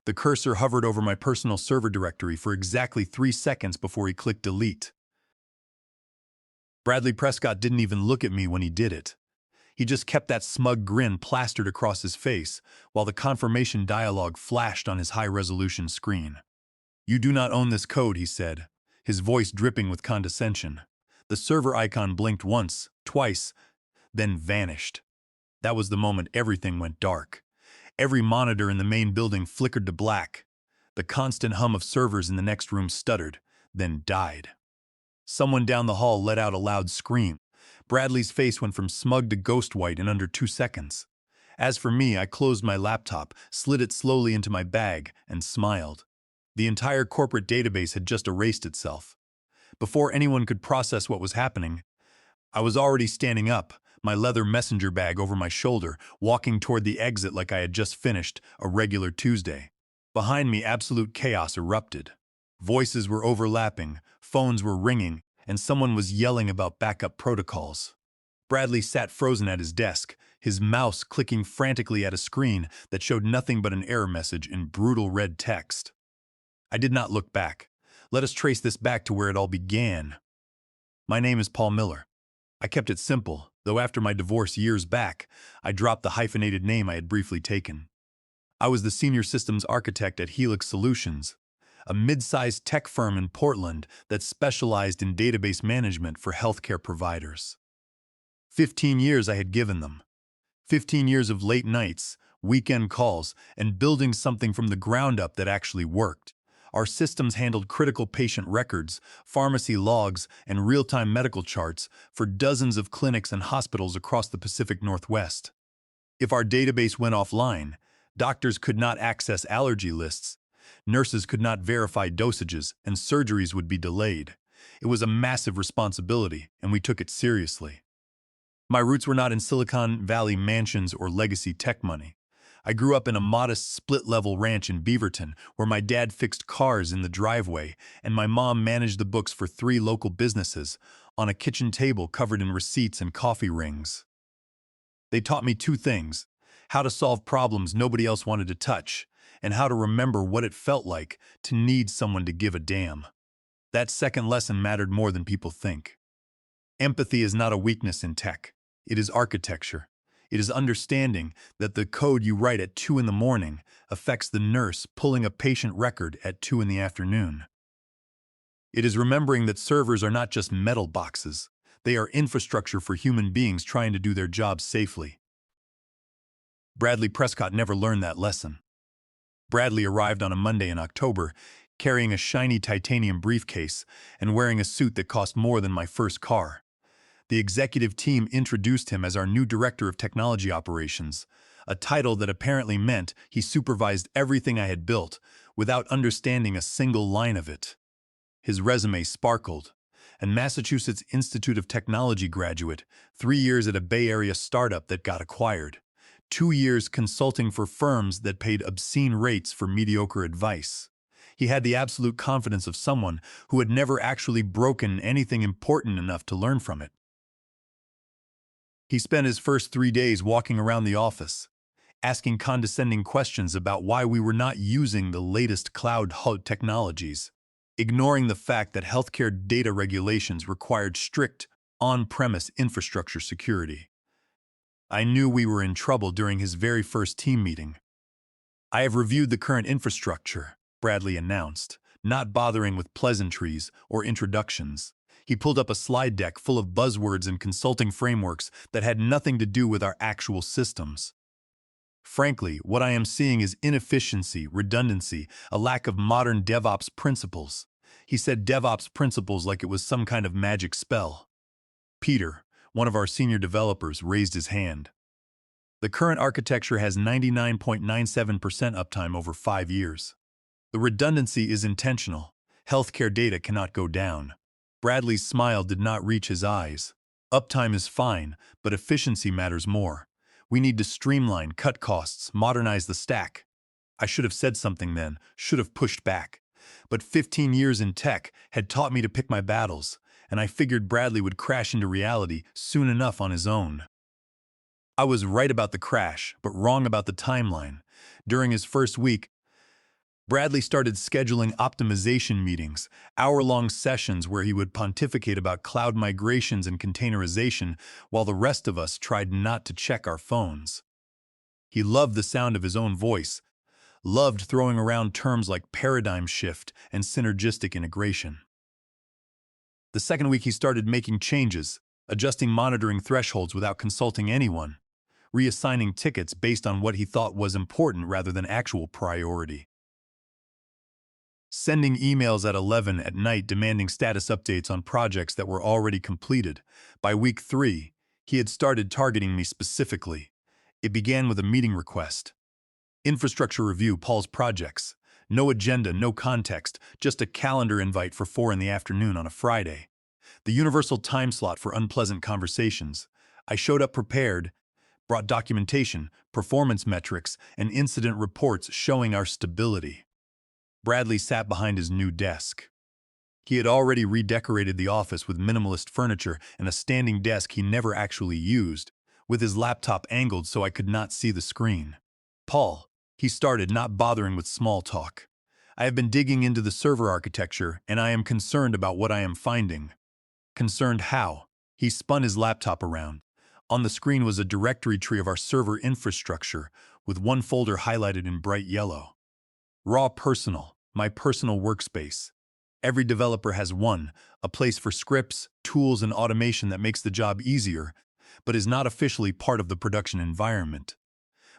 The cursor hovered over my personal server directory for exactly 3 seconds before he clicked delete. Bradley Prescott didn't even look at me when he did it. He just kept that smug grin plastered across his face while the confirmation dialogue flashed on his high-resolution screen. "You do not own this code," he said, his voice dripping with condescension. The server icon blinked once, twice, then vanished. That was the moment everything went dark. Every monitor in the main building flickered to black. The constant hum of servers in the next room stuttered, then died. Someone down the hall let out a loud scream. Bradley's face went from smug to ghost white in under 2 seconds. As for me, I closed my laptop, slid it slowly into my bag, and smiled. The entire corporate database had just erased itself. Before anyone could process what was happening, I was already standing up, my leather messenger bag over my shoulder, walking toward the exit like I had just finished a regular Tuesday. Behind me, absolute chaos erupted. Voices were overlapping, phones were ringing, and someone was yelling about backup protocols. Bradley sat frozen at his desk, his mouse clicking frantically at a screen that showed nothing but an error message in brutal red text. I did not look back. Let us trace this back to where it all began. My name is Paul Miller. I kept it simple, though after my divorce years back, I dropped the hyphenated name I had briefly taken. I was the senior systems architect at Helix Solutions, a mid-sized tech firm in Portland that specialized in database management for healthcare providers. 15 years I had given them. 15 years of late nights, weekend calls, and building something from the ground up that actually worked. Our systems handled critical patient records, pharmacy logs, and real-time medical charts for dozens of clinics and hospitals across the Pacific Northwest. If our database went offline, doctors could not access allergy lists, nurses could not verify dosages, and surgeries would be delayed. It was a massive responsibility, and we took it seriously. My roots were not in Silicon Valley mansions or legacy tech money. I grew up in a modest split-level ranch in Beaverton, where my dad fixed cars in the driveway and my mom managed the books for 3 local businesses on a kitchen table covered in receipts and coffee rings. They taught me 2 things: how to solve problems nobody else wanted to touch, and how to remember what it felt like to need someone to give a damn. That second lesson mattered more than people think. Empathy is not a weakness in tech. It is architecture. It is understanding that the code you write at 2 in the morning affects the nurse pulling a patient record at 2 in the afternoon. It is remembering that servers are not just metal boxes. They are infrastructure for human beings trying to do their jobs safely. Bradley Prescott never learned that lesson. Bradley arrived on a Monday in October, carrying a shiny titanium briefcase and wearing a suit that cost more than my first car. The executive team introduced him as our new Director of Technology Operations, a title that apparently meant he supervised everything I had built without understanding a single line of it. His resume sparkled. A Massachusetts Institute of Technology graduate, 3 years at a Bay Area startup that got acquired, 2 years consulting for firms that paid obscene rates for mediocre advice. He had the absolute confidence of someone who had never actually broken anything important enough to learn from it. He spent his first 3 days walking around the office, asking condescending questions about why we were not using the latest cloud technologies, ignoring the fact that healthcare data regulations required strict on-premise infrastructure security. I knew we were in trouble during his very first team meeting. "I have reviewed the current infrastructure," Bradley announced, not bothering with pleasantries or introductions. He pulled up a slide deck full of buzzwords and consulting frameworks that had nothing to do with our actual systems. "Frankly, what I am seeing is inefficiency, redundancy, a lack of modern DevOps principles." He said DevOps principles like it was some kind of magic spell. Peter, one of our senior developers, raised his hand. "The current architecture has 99.97% uptime over 5 years. The redundancy is intentional. Healthcare data cannot go down." Bradley's smile did not reach his eyes. "Uptime is fine, but efficiency matters more. We need to streamline, cut costs, modernize the stack." I should have said something then, should have pushed back. But 15 years in tech had taught me to pick my battles, and I figured Bradley would crash into reality soon enough on his own. I was right about the crash, but wrong about the timeline. During his first week, Bradley started scheduling optimization meetings, hour-long sessions where he would pontificate about cloud migrations and containerization while the rest of us tried not to check our phones. He loved the sound of his own voice, loved throwing around terms like paradigm shift and synergistic integration. The second week he started making changes, adjusting monitoring thresholds without consulting anyone, reassigning tickets based on what he thought was important rather than actual priority. Sending emails at 11 at night demanding status updates on projects that were already completed. By week 3, he had started targeting me specifically. It began with a meeting request. Infrastructure review, Paul's projects. No agenda, no context, just a calendar invite for 4 in the afternoon on a Friday. The universal time slot for unpleasant conversations. I showed up prepared, brought documentation, performance metrics, and incident reports showing our stability. Bradley sat behind his new desk. He had already redecorated the office with minimalist furniture and a standing desk he never actually used, with his laptop angled so I could not see the screen. "Paul," he started, not bothering with small talk. "I have been digging into the server architecture, and I am concerned about what I am finding." Concerned how? He spun his laptop around. On the screen was a directory tree of our server infrastructure, with one folder highlighted in bright yellow. Raw Personal, my personal workspace. Every developer has one, a place for scripts, tools, and automation that makes the job easier, but is not officially part of the production environment.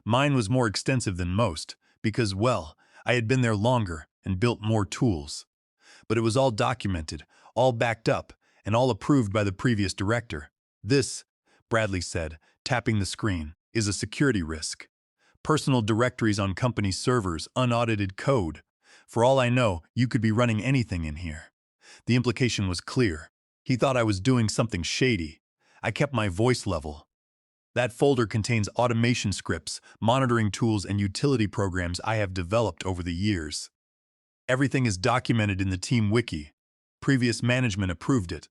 Mine was more extensive than most, because, well, I had been there longer and built more tools. But it was all documented, all backed up, and all approved by the previous director. "This," Bradley said, tapping the screen, "is a security risk. Personal directories on company servers, unaudited code. For all I know, you could be running anything in here." The implication was clear. He thought I was doing something shady. I kept my voice level. "That folder contains automation scripts, monitoring tools, and utility programs I have developed over the years. Everything is documented in the team wiki. Previous management approved it.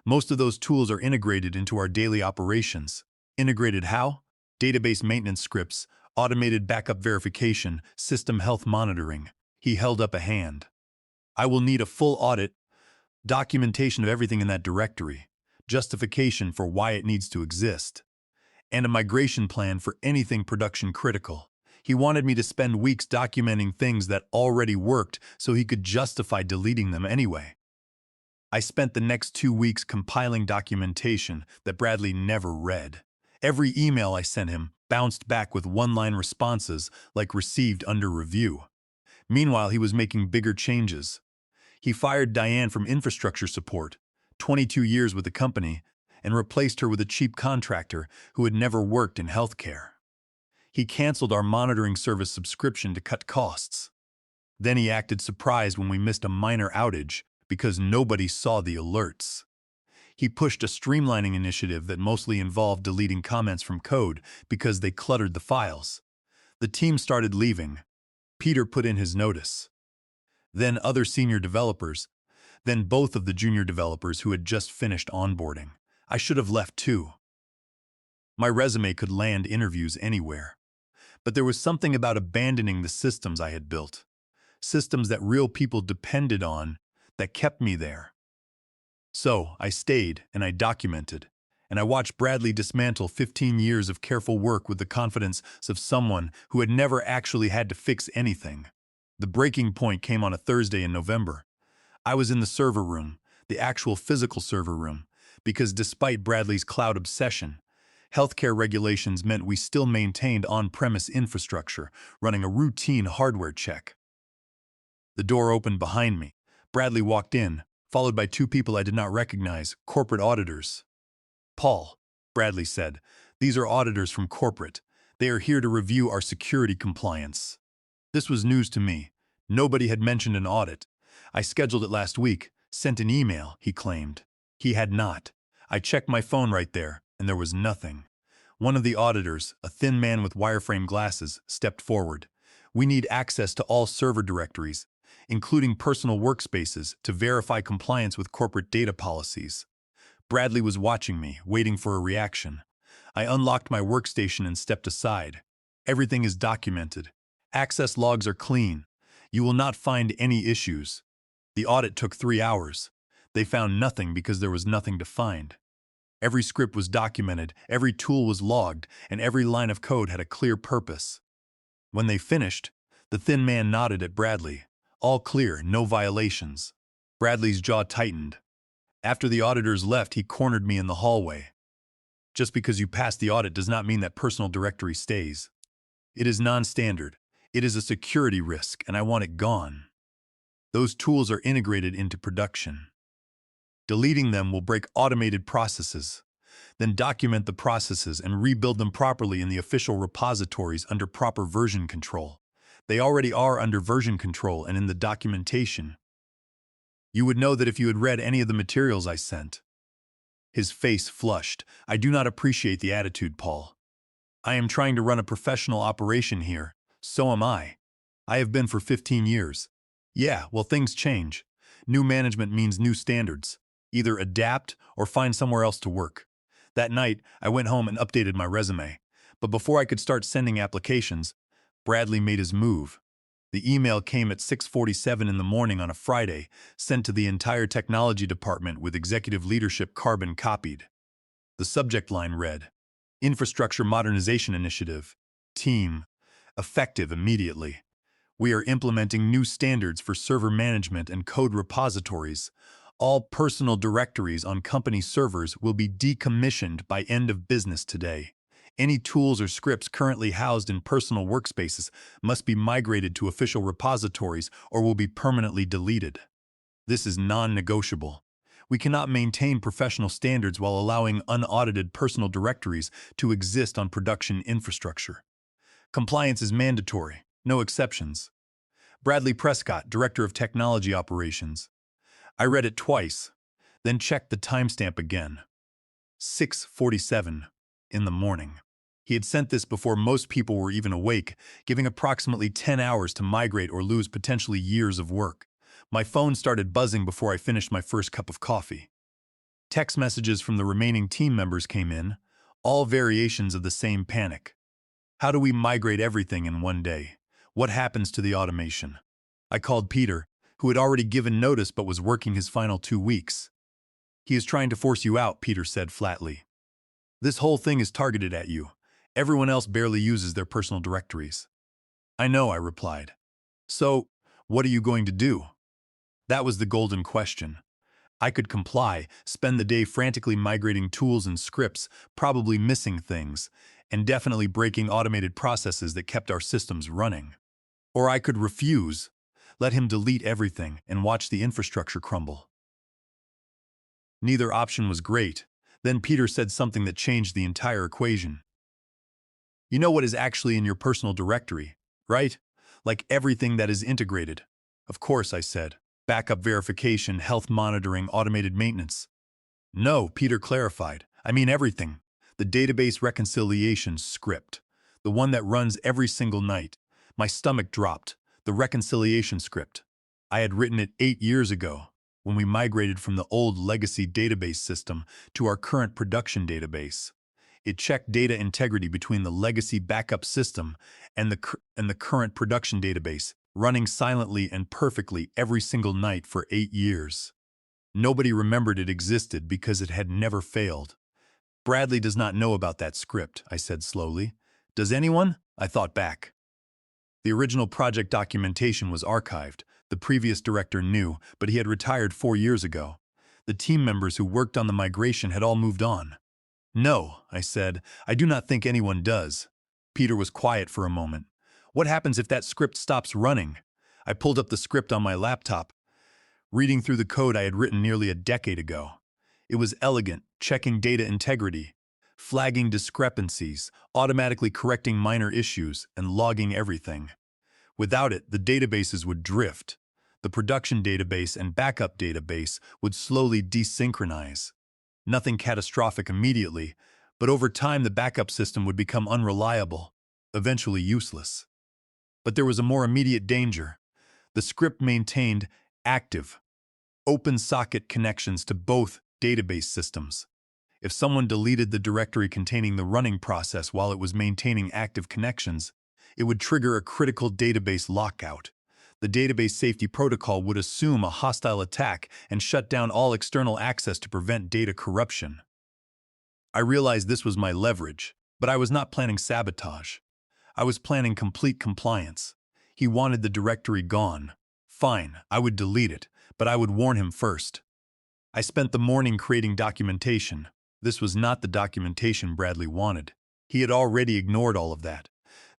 Most of those tools are integrated into our daily operations." Integrated how? Database maintenance scripts, automated backup verification, system health monitoring. He held up a hand. "I will need a full audit, documentation of everything in that directory, justification for why it needs to exist, and a migration plan for anything production critical." He wanted me to spend weeks documenting things that already worked so he could justify deleting them anyway. I spent the next 2 weeks compiling documentation that Bradley never read. Every email I sent him bounced back with one-line responses like "received under review." Meanwhile, he was making bigger changes. He fired Diane from infrastructure support, 22 years with the company, and replaced her with a cheap contractor who had never worked in healthcare. He canceled our monitoring service subscription to cut costs. Then he acted surprised when we missed a minor outage because nobody saw the alerts. He pushed a streamlining initiative that mostly involved deleting comments from code because they cluttered the files. The team started leaving. Peter put in his notice. Then other senior developers. Then both of the junior developers who had just finished onboarding. I should have left too. My resume could land interviews anywhere. But there was something about abandoning the systems I had built. Systems that real people depended on, that kept me there. So I stayed and I documented, and I watched Bradley dismantle 15 years of careful work with the confidence of someone who had never actually had to fix anything. The breaking point came on a Thursday in November. I was in the server room, the actual physical server room, because despite Bradley's cloud obsession, healthcare regulations meant we still maintained on-premise infrastructure, running a routine hardware check. The door opened behind me. Bradley walked in, followed by 2 people I did not recognize, corporate auditors. "Paul," Bradley said, "these are auditors from corporate. They are here to review our security compliance." This was news to me. Nobody had mentioned an audit. "I scheduled it last week, sent an email," he claimed. He had not. I checked my phone right there, and there was nothing. One of the auditors, a thin man with wireframe glasses, stepped forward. "We need access to all server directories, including personal workspaces, to verify compliance with corporate data policies." Bradley was watching me, waiting for a reaction. I unlocked my workstation and stepped aside. "Everything is documented. Access logs are clean. You will not find any issues. The audit took 3 hours. They found nothing because there was nothing to find. Every script was documented, every tool was logged, and every line of code had a clear purpose. When they finished, the thin man nodded at Bradley. All clear, no violations. Bradley's jaw tightened. After the auditors left, he cornered me in the hallway. Just because you passed the audit does not mean that personal directory stays. It is non-standard. It is a security risk, and I want it gone. Those tools are integrated into production. Deleting them will break automated processes. Then document the processes and rebuild them properly in the official repositories under proper version control. They already are under version control and in the documentation. You would know that if you had read any of the materials I sent. His face flushed. I do not appreciate the attitude, Paul. I am trying to run a professional operation here. So am I. I have been for 15 years. Yeah, well, things change. New management means new standards. Either adapt or find somewhere else to work. That night, I went home and updated my resume. But before I could start sending applications, Bradley made his move. The email came at 6:47 in the morning on a Friday, sent to the entire technology department with executive leadership carbon copied. The subject line read, Infrastructure Modernization Initiative. Team. Effective immediately. We are implementing new standards for server management and code repositories. All personal directories on company servers will be decommissioned by end of business today. Any tools or scripts currently housed in personal workspaces must be migrated to official repositories or will be permanently deleted. This is non-negotiable. We cannot maintain professional standards while allowing unaudited personal directories to exist on production infrastructure. Compliance is mandatory, no exceptions. Bradley Prescott, Director of Technology Operations. I read it twice, then checked the timestamp again. 6:47 in the morning. He had sent this before most people were even awake, giving approximately 10 hours to migrate or lose potentially years of work. My phone started buzzing before I finished my first cup of coffee. Text messages from the remaining team members came in, all variations of the same panic. How do we migrate everything in one day? What happens to the automation? I called Peter, who had already given notice but was working his final 2 weeks. He is trying to force you out, Peter said flatly. This whole thing is targeted at you. Everyone else barely uses their personal directories. I know, I replied. So, what are you going to do? That was the golden question. I could comply, spend the day frantically migrating tools and scripts, probably missing things, and definitely breaking automated processes that kept our systems running. Or I could refuse, let him delete everything and watch the infrastructure crumble. Neither option was great. Then Peter said something that changed the entire equation. You know what is actually in your personal directory, right? Like everything that is integrated. Of course, I said. Backup verification, health monitoring, automated maintenance. No, Peter clarified. I mean everything. The database reconciliation script. The one that runs every single night. My stomach dropped. The reconciliation script. I had written it 8 years ago, when we migrated from the old legacy database system to our current production database. It checked data integrity between the legacy backup system and the current production database, running silently and perfectly every single night for 8 years. Nobody remembered it existed because it had never failed. Bradley does not know about that script, I said slowly. Does anyone? I thought back. The original project documentation was archived. The previous director knew, but he had retired 4 years ago. The team members who worked on the migration had all moved on. No, I said, I do not think anyone does. Peter was quiet for a moment. What happens if that script stops running? I pulled up the script on my laptop, reading through the code I had written nearly a decade ago. It was elegant, checking data integrity, flagging discrepancies, automatically correcting minor issues, and logging everything. Without it, the databases would drift. The production database and backup database would slowly desynchronize. Nothing catastrophic immediately, but over time the backup system would become unreliable, eventually useless. But there was a more immediate danger. The script maintained active, open socket connections to both database systems. If someone deleted the directory containing the running process while it was maintaining active connections, it would trigger a critical database lockout. The database safety protocol would assume a hostile attack and shut down all external access to prevent data corruption. I realized this was my leverage, but I was not planning sabotage. I was planning complete compliance. He wanted the directory gone. Fine, I would delete it, but I would warn him first. I spent the morning creating documentation. This was not the documentation Bradley wanted. He had already ignored all of that.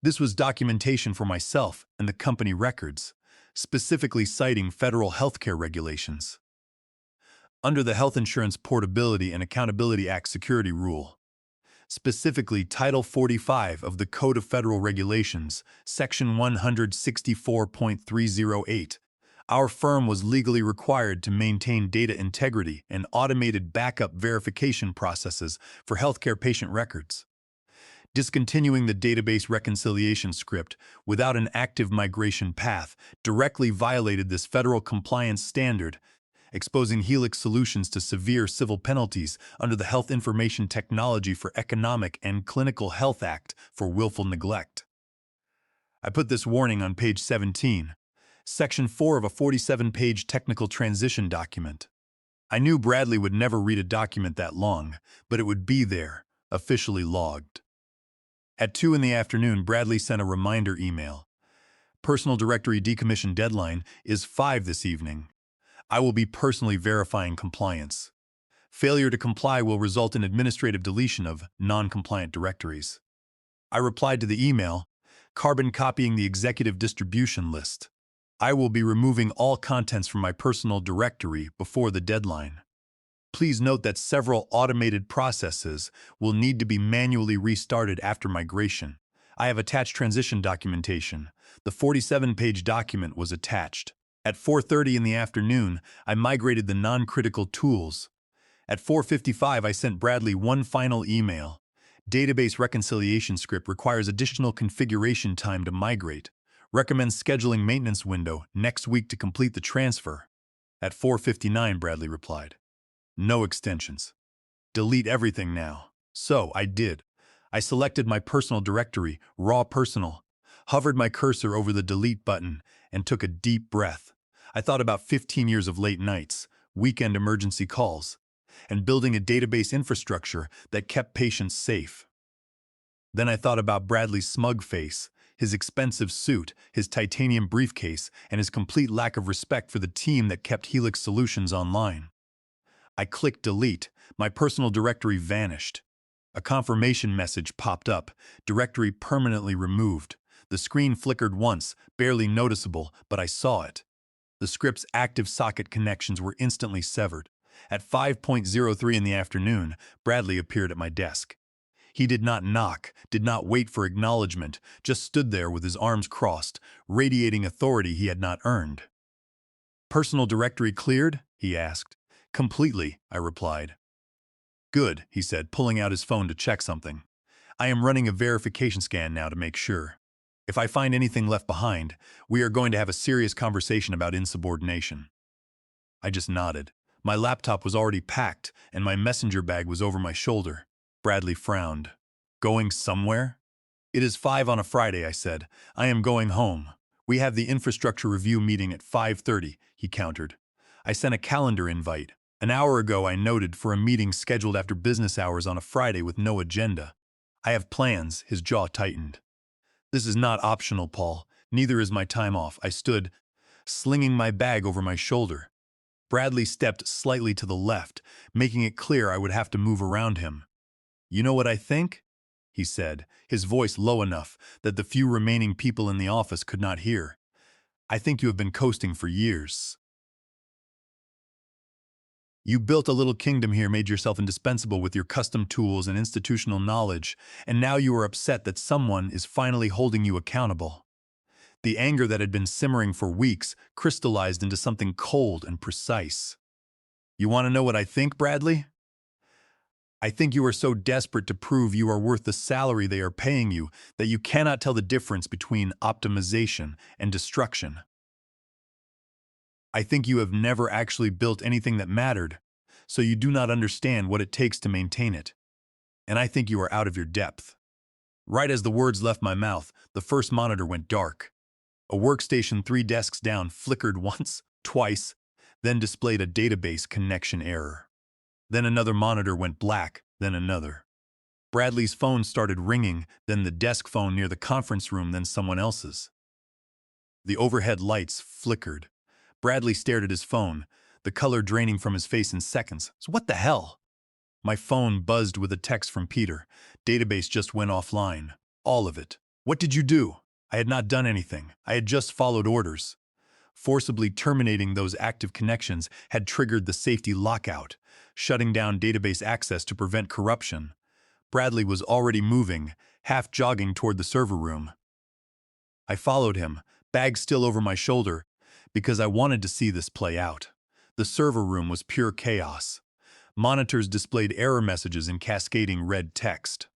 This was documentation for myself and the company records, specifically citing federal healthcare regulations. Under the Health Insurance Portability and Accountability Act security rule, specifically Title 45 of the Code of Federal Regulations, Section 164.308, our firm was legally required to maintain data integrity and automated backup verification processes for healthcare patient records. Discontinuing the database reconciliation script without an active migration path directly violated this federal compliance standard, exposing Helix Solutions to severe civil penalties under the Health Information Technology for Economic and Clinical Health Act for willful neglect. I put this warning on page 17, Section 4 of a 47-page technical transition document. I knew Bradley would never read a document that long, but it would be there, officially logged. At 2 in the afternoon, Bradley sent a reminder email. Personal directory decommission deadline is 5 this evening. I will be personally verifying compliance. Failure to comply will result in administrative deletion of non-compliant directories. I replied to the email, carbon copying the executive distribution list. I will be removing all contents from my personal directory before the deadline. Please note that several automated processes will need to be manually restarted after migration. I have attached transition documentation. The 47-page document was attached. At 4:30 in the afternoon, I migrated the non-critical tools. At 4:55, I sent Bradley one final email. Database reconciliation script requires additional configuration time to migrate. Recommend scheduling maintenance window next week to complete the transfer. At 4:59, Bradley replied. No extensions. Delete everything now. So I did. I selected my personal directory, raw personal, hovered my cursor over the delete button, and took a deep breath. I thought about 15 years of late nights, weekend emergency calls, and building a database infrastructure that kept patients safe. Then I thought about Bradley's smug face, his expensive suit, his titanium briefcase, and his complete lack of respect for the team that kept Helix Solutions online. I clicked delete. My personal directory vanished. A confirmation message popped up, directory permanently removed. The screen flickered once, barely noticeable, but I saw it. The script's active socket connections were instantly severed. At 5:03 in the afternoon, Bradley appeared at my desk. He did not knock, did not wait for acknowledgement, just stood there with his arms crossed, radiating authority he had not earned. Personal directory cleared? He asked. Completely, I replied. Good, he said, pulling out his phone to check something. I am running a verification scan now to make sure. If I find anything left behind, we are going to have a serious conversation about insubordination. I just nodded. My laptop was already packed, and my messenger bag was over my shoulder. Bradley frowned. Going somewhere? It is 5 on a Friday, I said. I am going home. We have the infrastructure review meeting at 5:30, he countered. I sent a calendar invite. An hour ago, I noted for a meeting scheduled after business hours on a Friday with no agenda. I have plans, his jaw tightened. This is not optional, Paul. Neither is my time off. I stood, slinging my bag over my shoulder. Bradley stepped slightly to the left, making it clear I would have to move around him. You know what I think? He said, his voice low enough that the few remaining people in the office could not hear. I think you have been coasting for years. You built a little kingdom here, made yourself indispensable with your custom tools and institutional knowledge, and now you are upset that someone is finally holding you accountable. The anger that had been simmering for weeks crystallized into something cold and precise. You want to know what I think, Bradley? I think you are so desperate to prove you are worth the salary they are paying you that you cannot tell the difference between optimization and destruction. I think you have never actually built anything that mattered, so you do not understand what it takes to maintain it. And I think you are out of your depth. Right as the words left my mouth, the first monitor went dark. A workstation 3 desks down flickered once, twice, then displayed a database connection error. Then another monitor went black, then another. Bradley's phone started ringing, then the desk phone near the conference room, then someone else's. The overhead lights flickered. Bradley stared at his phone, the color draining from his face in seconds. So what the hell? My phone buzzed with a text from Peter. Database just went offline. All of it. What did you do? I had not done anything. I had just followed orders. Forcibly terminating those active connections had triggered the safety lockout, shutting down database access to prevent corruption. Bradley was already moving, half jogging toward the server room. I followed him, bag still over my shoulder, because I wanted to see this play out. The server room was pure chaos. Monitors displayed error messages in cascading red text.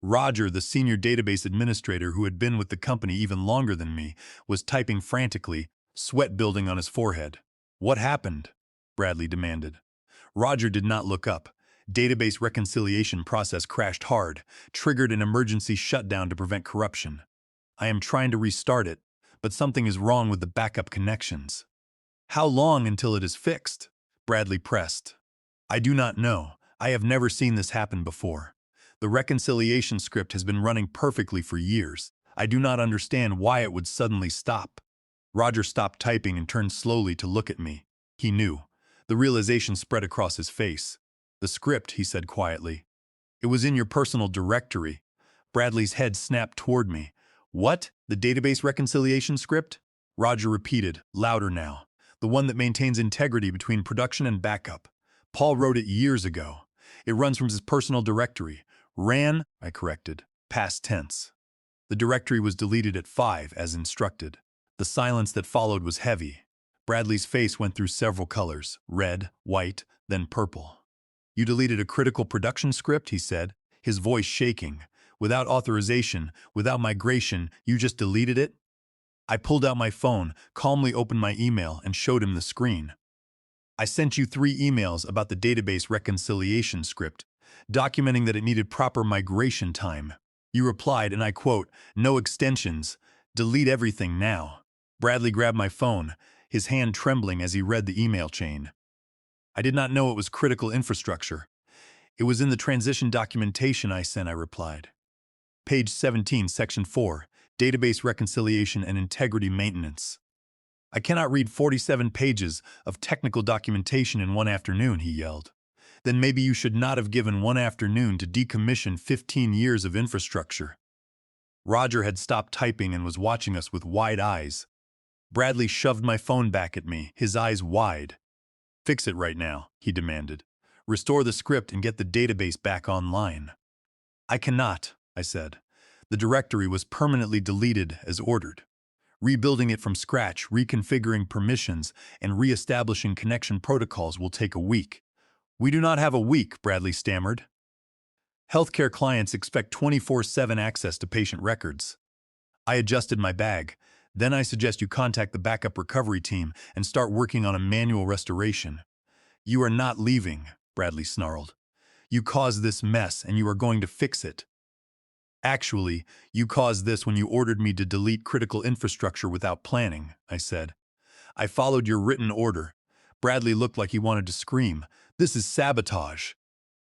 Roger, the senior database administrator who had been with the company even longer than me, was typing frantically, sweat building on his forehead. What happened? Bradley demanded. Roger did not look up. Database reconciliation process crashed hard, triggered an emergency shutdown to prevent corruption. I am trying to restart it, but something is wrong with the backup connections. How long until it is fixed? Bradley pressed. I do not know. I have never seen this happen before. The reconciliation script has been running perfectly for years. I do not understand why it would suddenly stop. Roger stopped typing and turned slowly to look at me. He knew. The realization spread across his face. The script, he said quietly. It was in your personal directory. Bradley's head snapped toward me. What? The database reconciliation script? Roger repeated, louder now. The one that maintains integrity between production and backup. Paul wrote it years ago. It runs from his personal directory. Ran, I corrected, past tense. The directory was deleted at 5, as instructed. The silence that followed was heavy. Bradley's face went through several colors, red, white, then purple. You deleted a critical production script, he said, his voice shaking. Without authorization, without migration, you just deleted it? I pulled out my phone, calmly opened my email, and showed him the screen. I sent you 3 emails about the database reconciliation script, documenting that it needed proper migration time. You replied, and I quote, "No extensions. Delete everything now." Bradley grabbed my phone, his hand trembling as he read the email chain. I did not know it was critical infrastructure. It was in the transition documentation I sent, I replied. Page 17, Section 4, Database Reconciliation and Integrity Maintenance. I cannot read 47 pages of technical documentation in one afternoon, he yelled. Then maybe you should not have given one afternoon to decommission 15 years of infrastructure. Roger had stopped typing and was watching us with wide eyes. Bradley shoved my phone back at me, his eyes wide. Fix it right now, he demanded. Restore the script and get the database back online. I cannot, I said. The directory was permanently deleted as ordered. Rebuilding it from scratch, reconfiguring permissions, and re-establishing connection protocols will take a week. We do not have a week, Bradley stammered. Healthcare clients expect 24/7 access to patient records. I adjusted my bag. Then I suggest you contact the backup recovery team and start working on a manual restoration. You are not leaving, Bradley snarled. You caused this mess and you are going to fix it. Actually, you caused this when you ordered me to delete critical infrastructure without planning, I said. I followed your written order. Bradley looked like he wanted to scream. This is sabotage.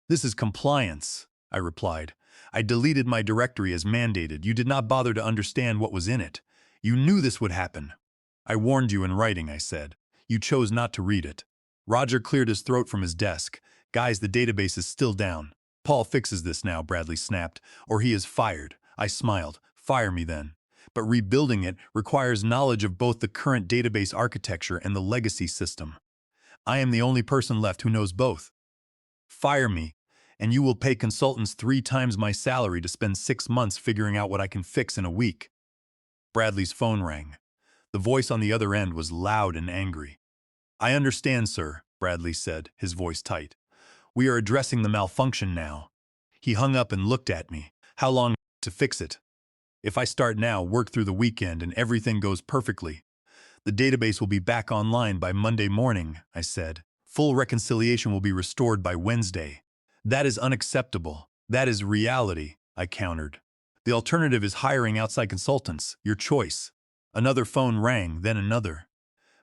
This is compliance, I replied. I deleted my directory as mandated. You did not bother to understand what was in it. You knew this would happen. I warned you in writing, I said. You chose not to read it. Roger cleared his throat from his desk. Guys, the database is still down. Paul fixes this now, Bradley snapped, or he is fired. I smiled. Fire me then. But rebuilding it requires knowledge of both the current database architecture and the legacy system. I am the only person left who knows both. Fire me, and you will pay consultants 3 times my salary to spend 6 months figuring out what I can fix in a week. Bradley's phone rang. The voice on the other end was loud and angry. I understand, sir, Bradley said, his voice tight. We are addressing the malfunction now. He hung up and looked at me. How long to fix it? If I start now, work through the weekend, and everything goes perfectly, the database will be back online by Monday morning, I said. Full reconciliation will be restored by Wednesday. That is unacceptable. That is reality, I countered. The alternative is hiring outside consultants, your choice. Another phone rang, then another.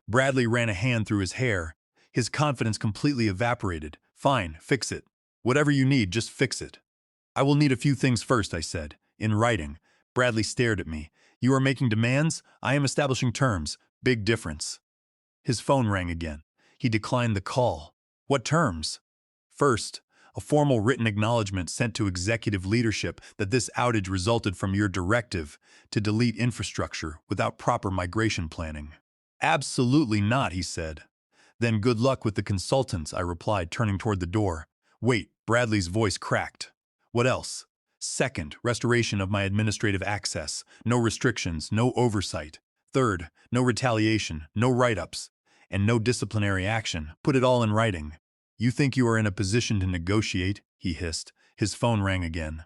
Bradley ran a hand through his hair. His confidence completely evaporated. Fine, fix it. Whatever you need, just fix it. I will need a few things first, I said. In writing. Bradley stared at me. You are making demands? I am establishing terms. Big difference. His phone rang again. He declined the call. What terms? First, a formal written acknowledgement sent to executive leadership that this outage resulted from your directive to delete infrastructure without proper migration planning. Absolutely not, he said. Then good luck with the consultants, I replied, turning toward the door. Wait, Bradley's voice cracked. What else? Second, restoration of my administrative access. No restrictions, no oversight. Third, no retaliation, no write-ups, and no disciplinary action. Put it all in writing. You think you are in a position to negotiate? He hissed. His phone rang again.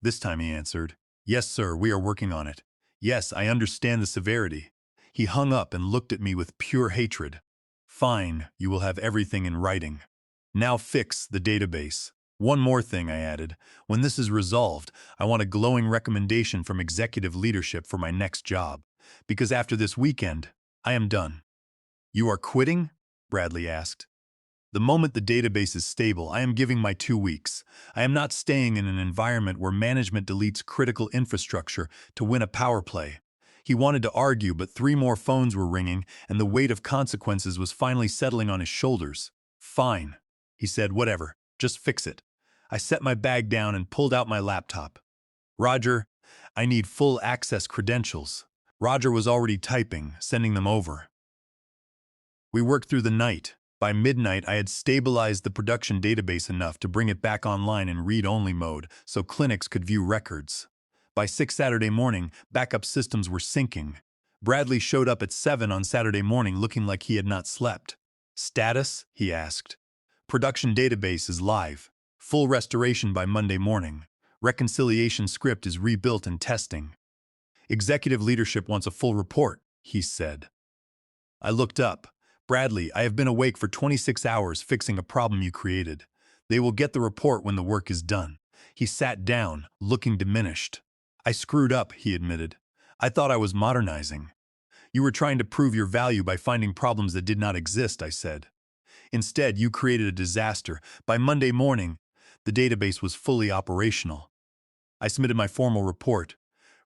This time he answered. Yes, sir, we are working on it. Yes, I understand the severity. He hung up and looked at me with pure hatred. Fine, you will have everything in writing. Now fix the database. One more thing, I added. When this is resolved, I want a glowing recommendation from executive leadership for my next job. Because after this weekend, I am done. You are quitting? Bradley asked. The moment the database is stable, I am giving my 2 weeks. I am not staying in an environment where management deletes critical infrastructure to win a power play. He wanted to argue, but 3 more phones were ringing, and the weight of consequences was finally settling on his shoulders. Fine, he said, whatever, just fix it. I set my bag down and pulled out my laptop. Roger, I need full access credentials. Roger was already typing, sending them over. We worked through the night. By midnight, I had stabilized the production database enough to bring it back online in read-only mode so clinics could view records. By 6 Saturday morning, backup systems were syncing. Bradley showed up at 7 on Saturday morning looking like he had not slept. Status? He asked. Production database is live. Full restoration by Monday morning. Reconciliation script is rebuilt and testing. Executive leadership wants a full report, he said. I looked up. Bradley, I have been awake for 26 hours fixing a problem you created. They will get the report when the work is done. He sat down, looking diminished. I screwed up, he admitted. I thought I was modernizing. You were trying to prove your value by finding problems that did not exist, I said. Instead, you created a disaster. By Monday morning, the database was fully operational. I submitted my formal report,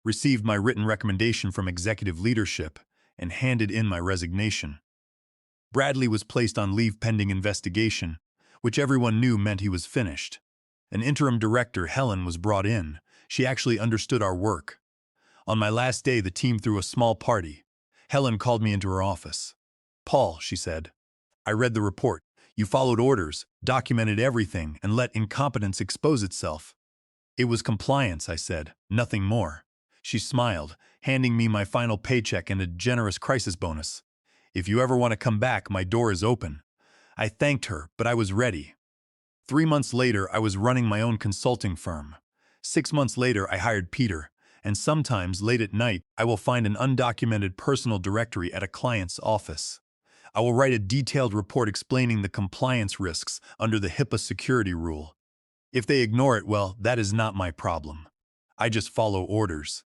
received my written recommendation from executive leadership, and handed in my resignation. Bradley was placed on leave pending investigation, which everyone knew meant he was finished. An interim director, Helen, was brought in. She actually understood our work. On my last day, the team threw a small party. Helen called me into her office. Paul, she said, I read the report. You followed orders, documented everything, and let incompetence expose itself. It was compliance, I said, nothing more. She smiled, handing me my final paycheck and a generous crisis bonus. If you ever want to come back, my door is open. I thanked her, but I was ready. 3 months later, I was running my own consulting firm. 6 months later, I hired Peter, and sometimes, late at night, I will find an undocumented personal directory at a client's office. I will write a detailed report explaining the compliance risks under the HIPAA security rule. If they ignore it, well, that is not my problem. I just follow orders.